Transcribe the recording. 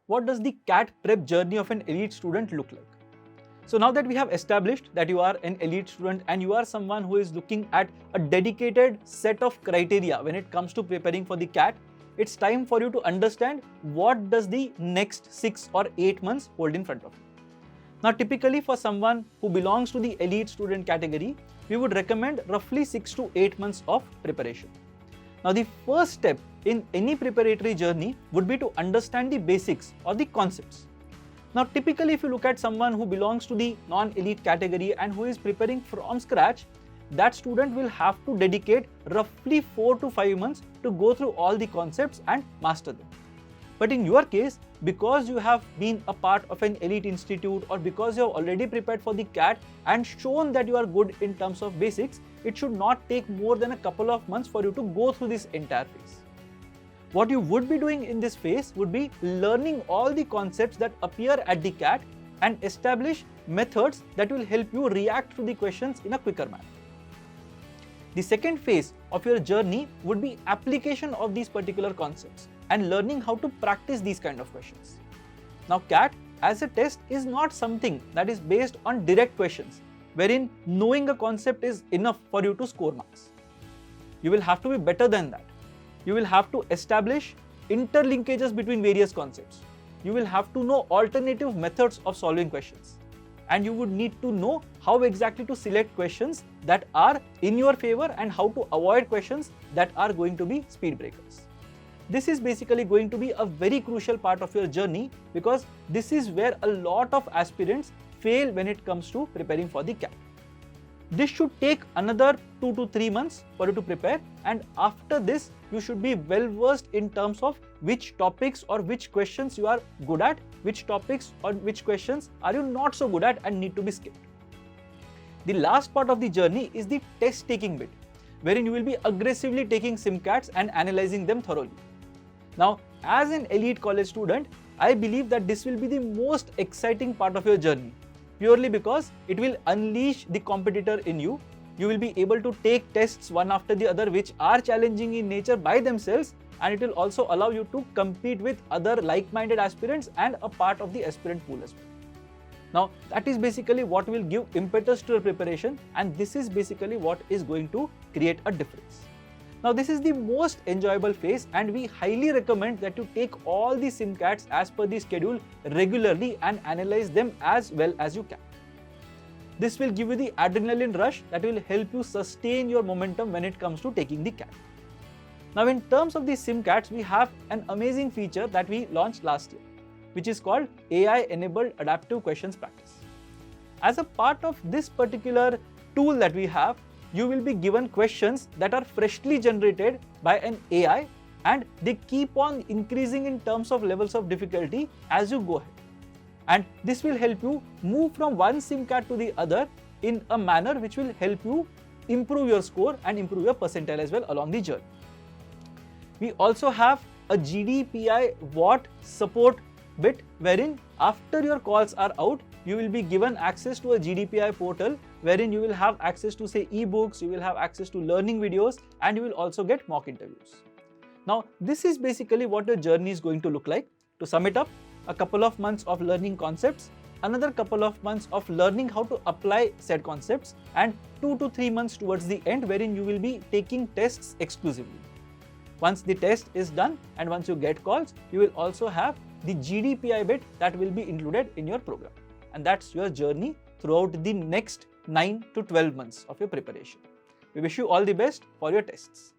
what does the CAT prep journey of an elite student look like? So now that we have established that you are an elite student and you are someone who is looking at a dedicated set of criteria when it comes to preparing for the CAT, it's time for you to understand what does the next 6 or 8 months hold in front of you. Now typically for someone who belongs to the elite student category, we would recommend roughly 6 to 8 months of preparation. Now the first step in any preparatory journey would be to understand the basics or the concepts. Now typically if you look at someone who belongs to the non-elite category and who is preparing from scratch, that student will have to dedicate roughly 4 to 5 months to go through all the concepts and master them. But in your case, because you have been a part of an elite institute or because you have already prepared for the CAT and shown that you are good in terms of basics, it should not take more than a couple of months for you to go through this entire phase. What you would be doing in this phase would be learning all the concepts that appear at the CAT and establish methods that will help you react to the questions in a quicker manner. The second phase of your journey would be application of these particular concepts and learning how to practice these kind of questions. Now CAT as a test is not something that is based on direct questions, wherein knowing a concept is enough for you to score marks. You will have to be better than that. You will have to establish interlinkages between various concepts. You will have to know alternative methods of solving questions. And you would need to know how exactly to select questions that are in your favor and how to avoid questions that are going to be speed breakers. This is basically going to be a very crucial part of your journey because this is where a lot of aspirants fail when it comes to preparing for the CAT. This should take another 2 to 3 months for you to prepare, and after this you should be well versed in terms of which topics or which questions you are good at, which topics or which questions are you not so good at and need to be skipped. The last part of the journey is the test taking bit, wherein you will be aggressively taking SimCATs and analyzing them thoroughly. Now, as an elite college student, I believe that this will be the most exciting part of your journey, purely because it will unleash the competitor in you. You will be able to take tests one after the other which are challenging in nature by themselves, and it will also allow you to compete with other like-minded aspirants and a part of the aspirant pool as well. Now, that is basically what will give impetus to your preparation, and this is basically what is going to create a difference. Now, this is the most enjoyable phase, and we highly recommend that you take all the SimCATs as per the schedule regularly and analyze them as well as you can. This will give you the adrenaline rush that will help you sustain your momentum when it comes to taking the CAT. Now, in terms of the SimCATs, we have an amazing feature that we launched last year, which is called AI-enabled adaptive questions practice. As a part of this particular tool that we have, you will be given questions that are freshly generated by an AI, and they keep on increasing in terms of levels of difficulty as you go ahead. And this will help you move from one SimCAT to the other in a manner which will help you improve your score and improve your percentile as well along the journey. We also have a GD-PI-WAT support bit, wherein after your calls are out, you will be given access to a GD-PI portal wherein you will have access to say ebooks, you will have access to learning videos, and you will also get mock interviews. Now, this is basically what your journey is going to look like. To sum it up, a couple of months of learning concepts, another couple of months of learning how to apply said concepts, and 2 to 3 months towards the end wherein you will be taking tests exclusively. Once the test is done and once you get calls, you will also have the GD-PI bit that will be included in your program. And that's your journey throughout the next 9 to 12 months of your preparation. We wish you all the best for your tests.